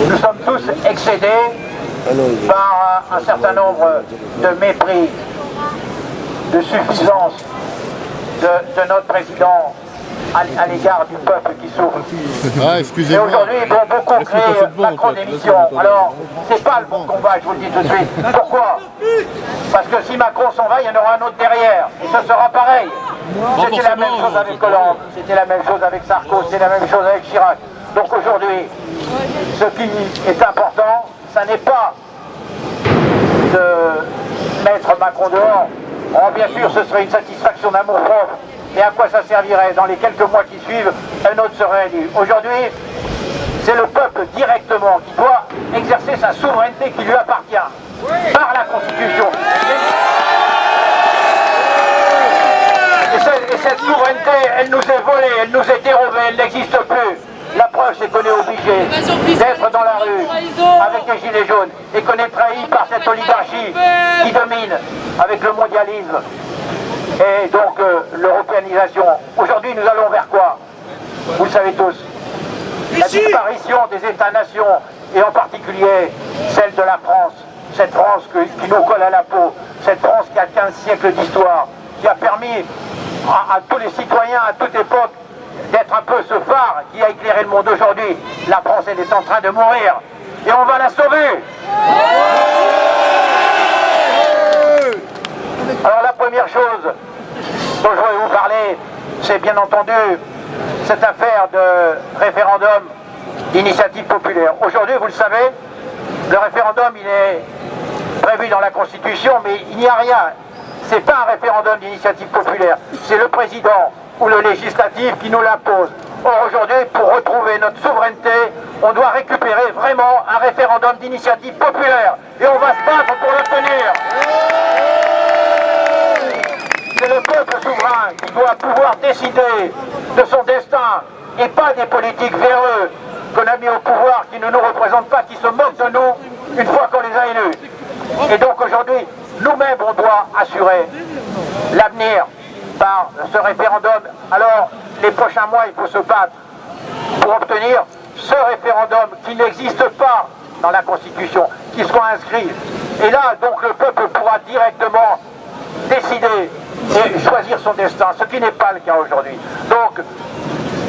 Nous sommes tous excédés par un certain nombre de mépris, de suffisance de notre président à l'égard du peuple qui souffre. Et aujourd'hui, ils vont beaucoup créer Macron démission. Alors, c'est pas le bon combat, je vous le dis tout de suite. Pourquoi? Parce que si Macron s'en va, il y en aura un autre derrière. Et ce sera pareil. C'était la même chose avec Hollande, c'était la même chose avec Sarkozy, c'était la même chose avec Chirac. Donc aujourd'hui, ce qui est important, ça n'est pas de mettre Macron dehors. Oh, bien sûr, ce serait une satisfaction d'amour-propre. Mais à quoi ça servirait? Dans les quelques mois qui suivent, un autre serait élu. Aujourd'hui, c'est le peuple directement qui doit exercer sa souveraineté qui lui appartient par la Constitution. Et cette souveraineté, elle nous est volée, elle nous est dérobée, elle n'existe plus. La preuve, c'est qu'on est obligé d'être dans la rue avec les gilets jaunes et qu'on est trahi par cette oligarchie qui domine avec le mondialisme et donc l'européanisation. Aujourd'hui, nous allons vers quoi? Vous le savez tous. La disparition des États-nations et en particulier celle de la France. Cette France qui nous colle à la peau. Cette France qui a 15 siècles d'histoire, qui a permis à tous les citoyens, à toute époque, d'être un peu ce phare qui a éclairé le monde aujourd'hui. La France, elle est en train de mourir. Et on va la sauver. Alors la première chose dont je voulais vous parler, c'est bien entendu cette affaire de référendum d'initiative populaire. Aujourd'hui, vous le savez, le référendum, il est prévu dans la Constitution, mais il n'y a rien. C'est pas un référendum d'initiative populaire, c'est le président ou le législatif qui nous l'impose. Or aujourd'hui, pour retrouver notre souveraineté, on doit récupérer vraiment un référendum d'initiative populaire. Et on va se battre pour l'obtenir. C'est le peuple souverain qui doit pouvoir décider de son destin et pas des politiques véreux qu'on a mis au pouvoir, qui ne nous représentent pas, qui se moquent de nous une fois qu'on les a élus. Et donc aujourd'hui, nous-mêmes, on doit assurer l'avenir par ce référendum. Alors, les prochains mois, il faut se battre pour obtenir ce référendum qui n'existe pas dans la Constitution, qui soit inscrit. Et là, donc, le peuple pourra directement décider et choisir son destin, ce qui n'est pas le cas aujourd'hui. Donc,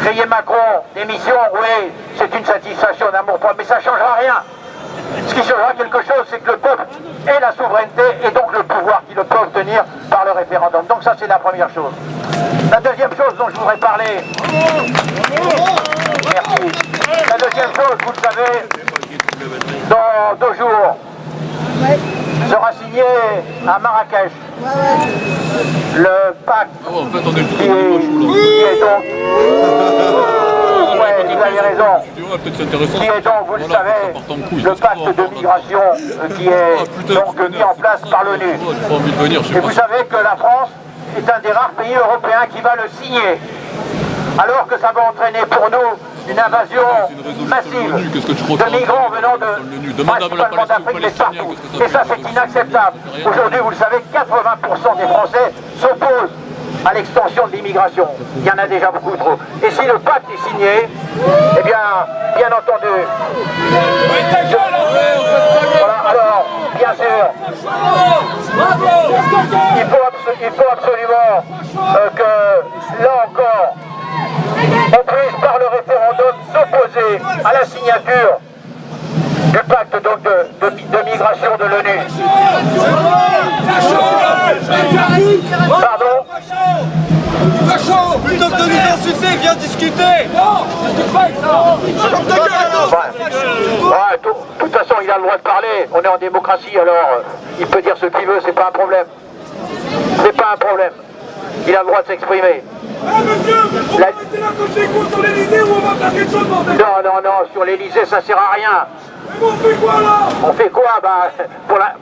crier Macron, démission, oui, c'est une satisfaction d'amour-propre, mais ça ne changera rien. Ce qui changera quelque chose, c'est que le peuple ait la souveraineté et donc le pouvoir qu'il peut obtenir par le référendum. Donc ça, c'est la première chose. La deuxième chose dont je voudrais parler... Merci. La deuxième chose, vous le savez, dans 2 jours, sera signé à Marrakech le pacte qui est donc... Ouais, vous avez raison. Qui est donc, vous le savez, le pacte de migration qui est donc mis en place par l'ONU. Et vous savez que la France est un des rares pays européens qui va le signer. Alors que ça va entraîner pour nous une invasion massive de migrants venant principalement d'Afrique, mais partout. Et ça, c'est inacceptable. Aujourd'hui, vous le savez, 80% des Français s'opposent à l'extension de l'immigration. Il y en a déjà beaucoup trop. Et si le pacte est signé, eh bien entendu... Voilà, alors, bien sûr, il faut absolument que, là encore, on puisse, par le référendum, s'opposer à la signature du pacte donc, de migration de l'ONU. Pardon? Plutôt que de nous insulter, viens discuter. Non, de toute façon, il a le droit de parler. On est en démocratie, alors il peut dire ce qu'il veut, c'est pas un problème. C'est pas un problème. Il a le droit de s'exprimer. Monsieur, on va mettre la côté court sur l'Elysée ou on va faire quelque chose, bordel? Non, sur l'Elysée, ça sert à rien. Mais on fait quoi là? On fait quoi? Bah,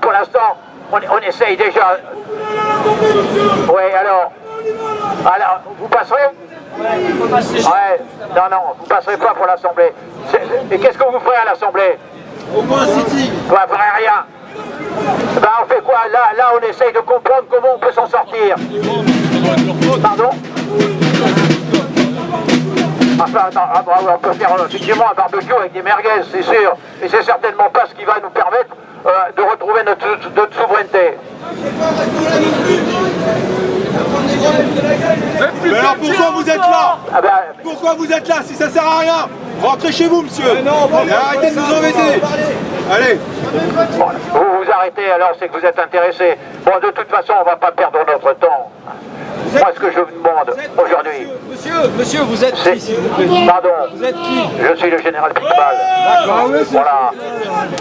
pour l'instant, on essaye déjà. Oui, alors, vous passerez? Ouais, non, vous passerez pas pour l'Assemblée. Et qu'est-ce que vous ferez à l'Assemblée? Au moins City. Vous ne ferez rien. Ben, on fait quoi? Là, on essaye de comprendre comment on peut s'en sortir. Pardon? Ah. Enfin, on peut faire effectivement un barbecue avec des merguez, c'est sûr. Et c'est certainement pas ce qui va nous permettre de retrouver notre souveraineté. Mais alors pourquoi vous êtes là? Pourquoi vous êtes là si ça sert à rien? Rentrez chez vous, monsieur. Arrêtez de nous embêter. Allez. Bon, vous vous arrêtez alors, c'est que vous êtes intéressé. Bon, de toute façon, on va pas perdre notre temps. Moi, ce que je vous demande aujourd'hui... Monsieur, vous êtes qui, s'il vous plaît? Pardon. Vous êtes qui? Je suis le général Piquebal. D'accord. Voilà.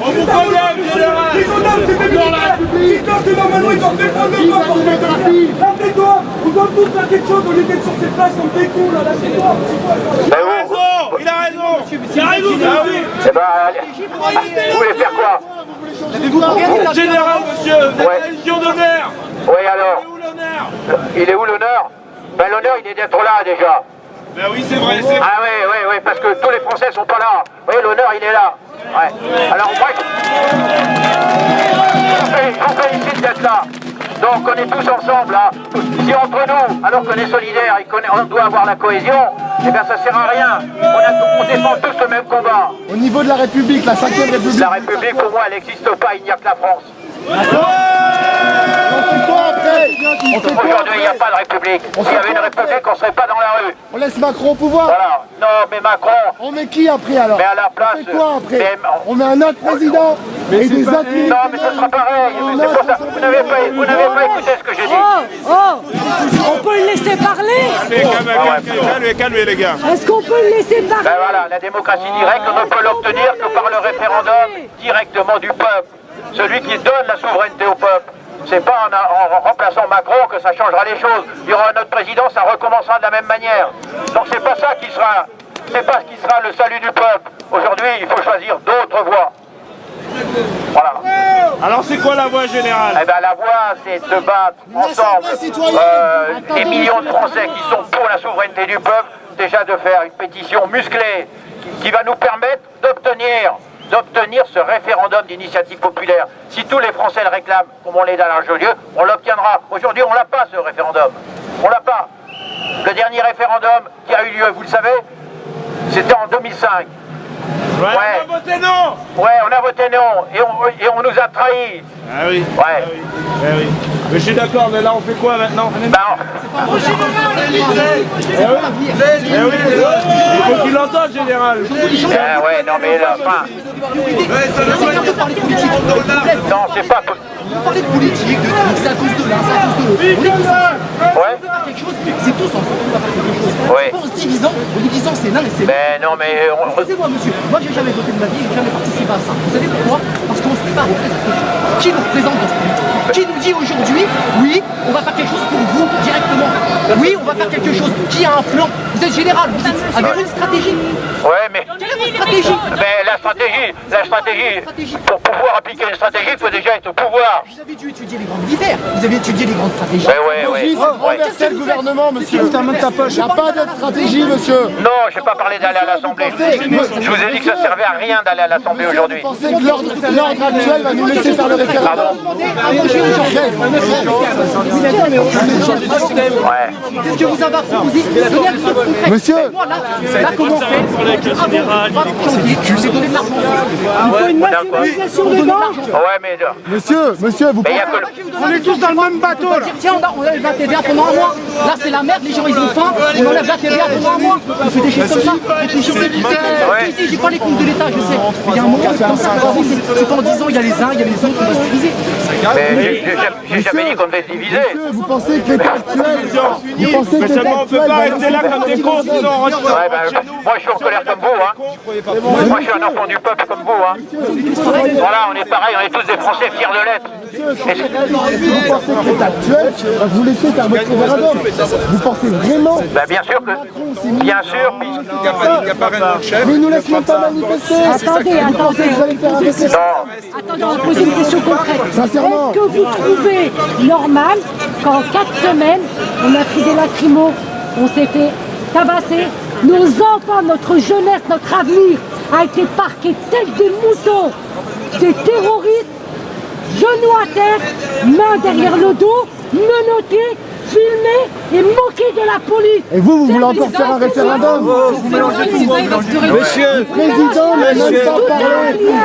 On vous connaît, général. C'est normalement, ils doivent défendre le peuple. Lâchez-toi. Vous doivent tous faire quelque chose au lieu d'être sur cette place comme des cons, là. Lâchez-toi. Il a raison. Il a raison. Eh ben, allez. Vous voulez faire quoi? Général, monsieur, vous êtes la Légion d'honneur. Oui, alors. Où l'honneur? Il est où l'honneur? Ben, l'honneur, il est d'être là, déjà. Ben oui, c'est vrai, c'est vrai. Ah oui, parce que tous les Français sont pas là. Oui, l'honneur, il est là. Ouais. Alors, moi, je vous félicite d'être là. Donc, on est tous ensemble, là. Si entre nous, alors qu'on est solidaires et qu'on doit avoir la cohésion, eh bien, ça sert à rien. On défend tous le même combat. Au niveau de la République, la 5e République. La République, pour moi, elle n'existe pas. Il n'y a que la France. On fait quoi après? Aujourd'hui, il n'y a pas de République. S'il y avait une République, on ne serait pas dans la rue. On laisse Macron au pouvoir. Voilà. Non, mais Macron... On met qui après alors? Mais à la place... On fait quoi après? Mais... On met un autre président et des autres... Non, mais ce sera pareil. C'est pour ça. Vous n'avez pas écouté ce que j'ai dit. On peut le laisser parler? Calmez les gars. Est-ce qu'on peut le laisser parler? Ben voilà, la démocratie directe, on ne peut l'obtenir que par le référendum directement du peuple. Celui qui donne la souveraineté au peuple. C'est pas en remplaçant Macron que ça changera les choses. Il y aura un autre président, ça recommencera de la même manière. Donc c'est pas ça qui sera, c'est pas ce qui sera le salut du peuple. Aujourd'hui, il faut choisir d'autres voies. Voilà. Alors c'est quoi la voie générale? Eh ben la voie, c'est de se battre ensemble. Les millions de Français qui sont pour la souveraineté du peuple, déjà de faire une pétition musclée qui va nous permettre d'obtenir ce référendum d'initiative populaire. Si tous les Français le réclament, comme on l'est dans la Jolieu, on l'obtiendra. Aujourd'hui, on l'a pas, ce référendum. On l'a pas. Le dernier référendum qui a eu lieu, vous le savez, c'était en 2005. Ouais. On a voté non. Ouais, on a voté non. Et on nous a trahis. Ah oui. Ouais. Ah oui. Ah oui. Mais je suis d'accord, mais là on fait quoi maintenant? Il faut qu'il l'entende, général. Ah ouais, non mais la fin. Non, c'est pas... Vous parlez de politique, de trucs, c'est à cause de l'un, c'est à cause de l'autre. On est tous ensemble. Ouais. On va faire quelque chose, c'est tous ensemble qu'on va faire quelque chose. Ouais. C'est pas en se divisant, en nous disant c'est l'un et c'est l'autre. Mais non mais... Excusez-moi monsieur, moi j'ai jamais voté de ma vie, j'ai jamais participé à ça. Vous savez pourquoi? Parce qu'on ne se fait pas représenter. Qui nous représente dans ce pays? Qui nous dit aujourd'hui, oui, on va faire quelque chose pour vous directement. Oui, on va faire quelque chose. Qui a un plan? Vous êtes général, vous dites, avez-vous une stratégie? Ouais, mais... Quelle est votre stratégie? Mais la stratégie, pour pouvoir appliquer une stratégie, il faut déjà être au pouvoir. Vous avez dû étudier les grands militaires, vous avez étudié les grandes stratégies. Ouais. Renverser le gouvernement, monsieur. Il n'y a pas d'autre stratégie, monsieur. Non, je n'ai pas parlé d'aller à l'Assemblée. Je vous ai dit que ça ne servait à rien d'aller à l'Assemblée aujourd'hui. Vous pensez que l'ordre actuel va nous laisser faire le référendum? Qu'est-ce que vous avez à proposer? Monsieur, Là, comment on fait? Je vous ai donné de l'argent. Il faut une massimisation des dangers. Ouais, mais... monsieur, vous Mais il y a pensez... que... On est tous dans le même bateau là. Tiens, on enlève la TVA pendant un mois. Là c'est la merde, les gens ils ont faim. On enlève la TVA pendant un mois. On fait des choses comme ça. Réfléchissez. J'ai pas les comptes de l'État, je sais. Mais il y a un moment, c'est comme ça. C'est pas en disant il y a les uns, il y a les autres, on va se diviser. Mais j'ai jamais dit qu'on devait se diviser. Monsieur, vous pensez que l'État actuel... Vous pensez que Mais l'État seulement on peut actuel pas va rester là comme des cons, sinon on rentre. Ouais, ben, moi je suis en colère comme vous, hein. Moi je suis un enfant du peuple comme vous, hein. Voilà, on est pareil, on est tous des Français fiers de l'être. Vous pensez que l'État actuel va vous laisser faire votre référendum? Vous pensez vraiment? Ben, bien sûr que... Bien sûr, Mais ils nous laissent même pas manifester. Attendez. Vous allez faire un référendum? non. Attendez, on va poser une question concrète. Sincèrement. Est-ce que vous trouvez normal qu'en 4 semaines, on a pris des lacrymos, on s'est fait tabasser, nos enfants, notre jeunesse, notre avenir a été parqué tel des moutons, des terroristes, genoux à terre, mains derrière le dos, menottés, filmer et moquer de la police. Et vous voulez encore faire un référendum? Monsieur, Le président n'a même pas parlé.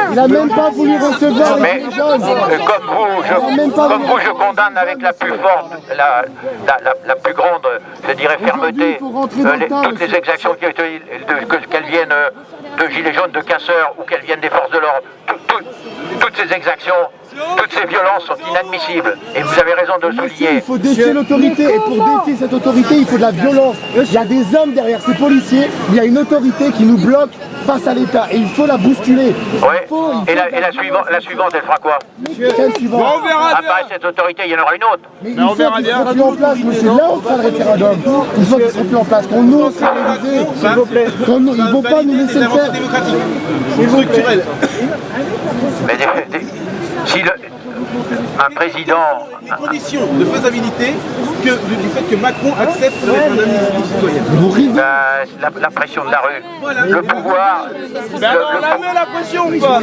Il n'a même pas voulu recevoir Mais les jeunes. comme vous, je condamne avec la plus forte, la plus grande, je dirais, fermeté, toutes les exactions qu'elles viennent de gilets jaunes, de casseurs, ou qu'elles viennent des forces de l'ordre. Toutes ces exactions, toutes ces violences sont inadmissibles. Et vous avez raison de le souligner. Il faut défier l'autorité. Et pour défier cette autorité, il faut de la violence. Il y a des hommes derrière ces policiers. Il y a une autorité qui nous bloque face à l'État. Et il faut la bousculer. Oui. Et la suivante, elle fera quoi? Quelle suivante? On verra bien. Après cette autorité, il y en aura une autre. Mais il faut qu'ils ne soient plus en place, monsieur. Là, on fera le référendum. Il faut qu'ils ne soient plus en place. Qu'on ose faire l'Élysée. S'il vous plaît. Ils ne vont pas nous laisser le faire. Structurel. Mais si un président... Les conditions de faisabilité du fait que Macron accepte le référendum citoyen. La pression de la rue, le pouvoir... on la met la pression ou pas?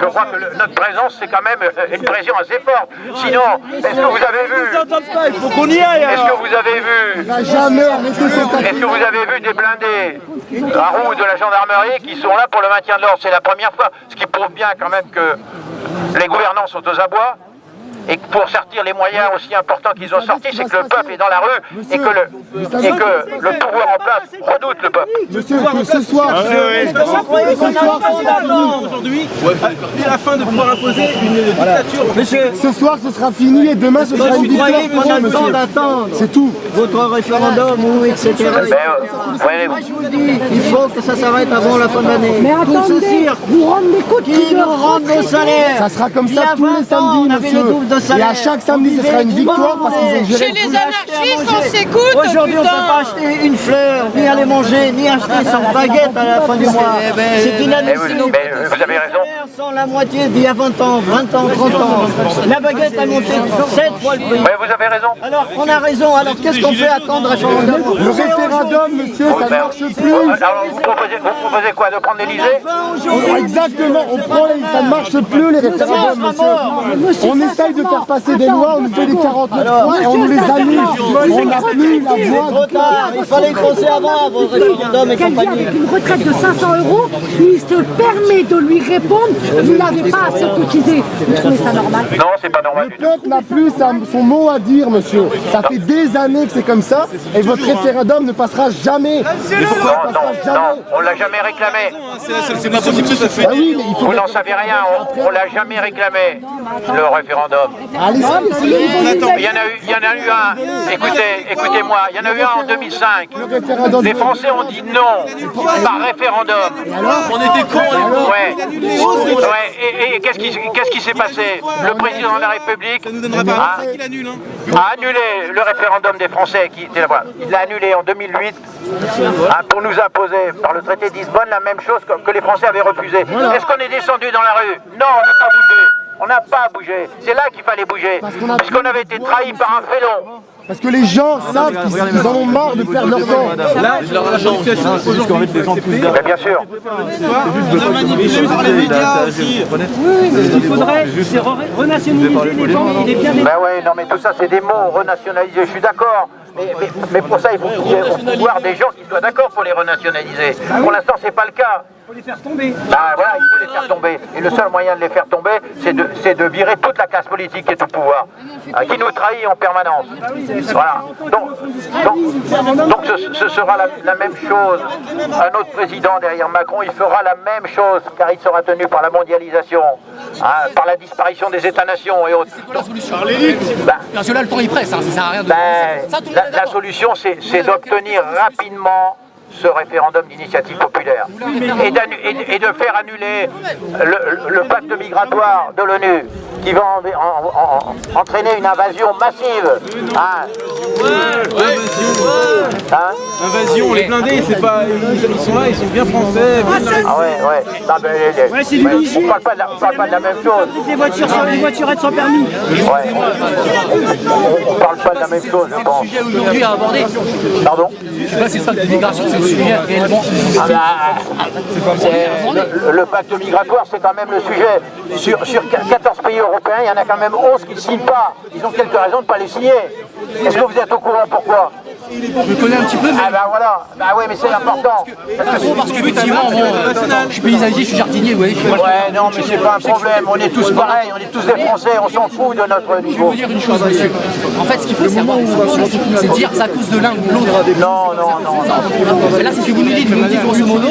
Je crois que notre présence, c'est quand même une pression assez forte. Sinon, est-ce que vous avez vu... il faut qu'on y aille. Est-ce que vous avez vu... Il n'a jamais arrêté son Est-ce que vous avez vu des blindés à roues de la gendarmerie qui sont là pour le maintien de l'ordre? C'est la première fois, ce qui prouve bien quand même que les gouvernants sont aux abois. Et pour sortir les moyens aussi importants qu'ils ont sortis, c'est que le peuple est dans la rue et que le pouvoir en place redoute le peuple. Monsieur, que ce soir, Aujourd'hui, dès la fin de pouvoir imposer une dictature. Monsieur, ce soir, ce sera fini et demain, ce sera une vous victoire croyez pour qu'on a vous, le temps monsieur. d'attendre C'est tout. votre référendum ou etc. Ouais, Moi je vous le dis, il faut que ça s'arrête avant la fin de l'année. Mais Tout ce attendez, cirque vous rendez compte qui nous rend nos salaires. Ça sera comme Il y a ça tous 20 les ans, samedis, on avait le double de monsieur. Et salaire. à chaque samedi, ce sera une victoire parce qu'ils ont géré. Chez les anarchistes, on s'écoute. Aujourd'hui, on ne peut pas acheter une fleur, ni aller manger, ni acheter son baguette à la fin du mois. C'est inadmissible. mais vous avez raison. Les salaires sont la moitié d'il y a 20 ans, 20 ans, 30 ans. La baguette a monté 7 fois le prix. Oui, vous avez raison. Alors, on a raison. Alors, qu'est-ce qu'on fait attendre référendum? Le référendum, monsieur, ça ne marche plus. Alors, vous proposez quoi? De prendre l'Élysée? Exactement, ça ne marche plus les référendums, monsieur. On essaye de faire passer des lois, on nous fait des 49 et on nous les annule. On n'a plus la voix. Trop tard, il fallait le penser avant votre référendum et Quelqu'un compagnie. avec une retraite de 500 €, il se permet de lui répondre, vous n'avez pas assez cotisé. Vous trouvez ça normal? Non, c'est pas normal Le du tout. peuple n'a plus son mot à dire, monsieur. Ça fait des années que c'est comme ça et votre référendum ne passera jamais. Non, on l'a jamais réclamé. C'est pas possible tout à fait. Ah oui, mais il faut... Vous n'en savez rien, on l'a jamais réclamé, le référendum. Allez, Il y en a eu un, écoutez-moi, il y en a eu un en 2005. Les Français ont dit non par référendum. On était cons. Ouais. Et qu'est-ce qui s'est passé? Le président de la République Ça nous donnera pas qu'il annule. a annulé le référendum des Français qui était là-bas. Il l'a annulé en 2008 pour nous imposer par le traité de Lisbonne la même chose que les Français avaient refusé. Est-ce qu'on est descendu dans la rue? Non, on n'a pas bougé. On n'a pas bougé. C'est là qu'il fallait bouger. Puisqu'on avait été trahi par un félon. parce que les gens savent qu'ils en ont marre de perdre leur temps. Là, c'est juste qu'en fait les gens poussent derrière. Mais bien sûr. On a manipulé par les médias aussi. Oui, mais ce qu'il faudrait, c'est renationaliser les gens et les biens des... Ben ouais, non mais tout ça c'est des mots, renationaliser, je suis d'accord. Mais pour ça il faut qu'il y ait au pouvoir des gens qui soient d'accord pour les renationaliser. Pour l'instant c'est pas le cas. Il faut les faire tomber. Ben voilà, il faut les faire tomber. Et le seul moyen de les faire tomber, c'est de virer toute la classe politique qui est au pouvoir, qui nous trahit en permanence. Voilà. Donc ce sera la même chose. Un autre président derrière Macron, il fera la même chose, car il sera tenu par la mondialisation, par la disparition des États-nations et autres. La solution. Parce que là, le temps il presse, ça sert à rien de... La solution, c'est d'obtenir rapidement ce référendum d'initiative populaire et de faire annuler le pacte migratoire de l'ONU qui va entraîner une invasion massive. Invasion, les blindés, c'est pas, ils sont là, ils sont bien français. Ah ouais. Non, mais, c'est du Vigie. on parle pas de la même chose. Les voiturettes sans permis. Ouais. On parle pas de la même chose, je pense. Sujet aujourd'hui à aborder. Pardon? Je sais pas si c'est pas l'immigration, c'est le sujet réellement. Le pacte migratoire, c'est quand même le sujet. Sur 14 pays européens, il y en a quand même 11 qui ne signent pas. Ils ont quelques raisons de ne pas les signer. Est-ce que vous êtes au courant pourquoi? Je connais un petit peu, mais... Ah bah voilà, bah oui, mais c'est important. Parce qu'effectivement, je suis paysager, je suis jardinier, vous voyez. Ouais, non, mais c'est pas un problème. On est tous pareils, on est tous des Français, on s'en fout de notre Je vais niveau. vous dire une chose, monsieur. En fait, ce qu'il faut, c'est avoir des arguments. C'est dire c'est à cause de l'un ou de l'autre. Non. Là, c'est ce que vous nous dites, mais vous nous dites grosso modo,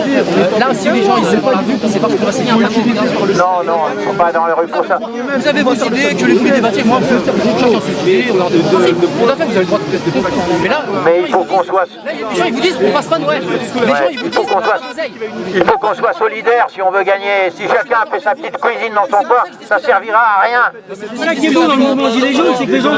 là, si les gens, ils sont pas dans la rue, c'est pas qu'on va signer un pacte migration. Non, ils sont pas dans les rues pour ça. Vous avez vos idées, que les fruits débattiez, moi, chacun ses idées, on leur dit, tout à fait, vous avez le droit de tester. Mais là, Mais il faut qu'on soit... là, les gens, ils vous disent, on passe pas Noël. Les gens, ils vous disent, on passe l'oseille. Il faut qu'on soit solidaire si on veut gagner. Si chacun fait sa petite cuisine dans son coin, ça servira à rien. C'est ça qui est beau dans le mouvement Gilets jaunes, c'est que les gens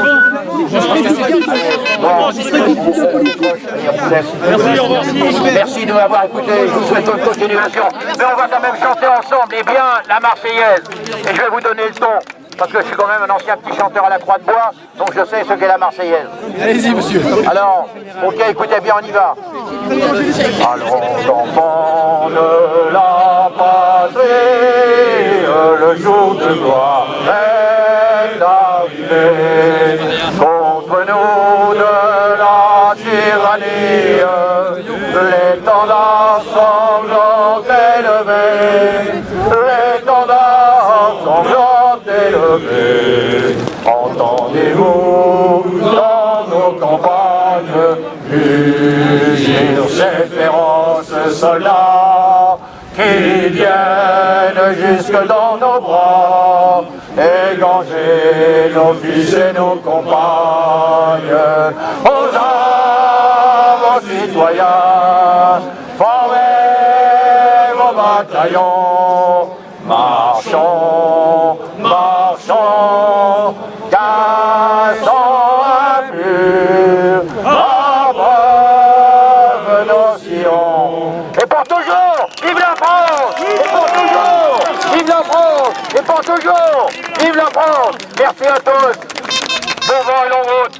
Merci de m'avoir écouté, je vous souhaite bonne continuation. Mais on va quand même chanter ensemble, et bien, la Marseillaise. Et je vais vous donner le ton, parce que je suis quand même un ancien petit chanteur à la Croix de Bois, donc je sais ce qu'est la Marseillaise. Allez-y, monsieur. Alors, ok, écoutez bien, on y va. Allons enfants de la patrie, le jour de gloire est arrivé. Contre nous de la tyrannie, l'étendard sanglant élevé, l'étendard sanglant élevé. Entendez-vous dans nos campagnes mugir ces féroces soldats qui viennent jusque dans nos bras, égorger nos fils et nos compagnes. Aux armes, aux citoyens, formez vos bataillons, marchons, d'un sang impur, abreuve nos sillons. Et pour toujours, vive la France! Et pour toujours, vive la France! Et pour toujours, vive la France! Merci à tous! Bon vent et longue route!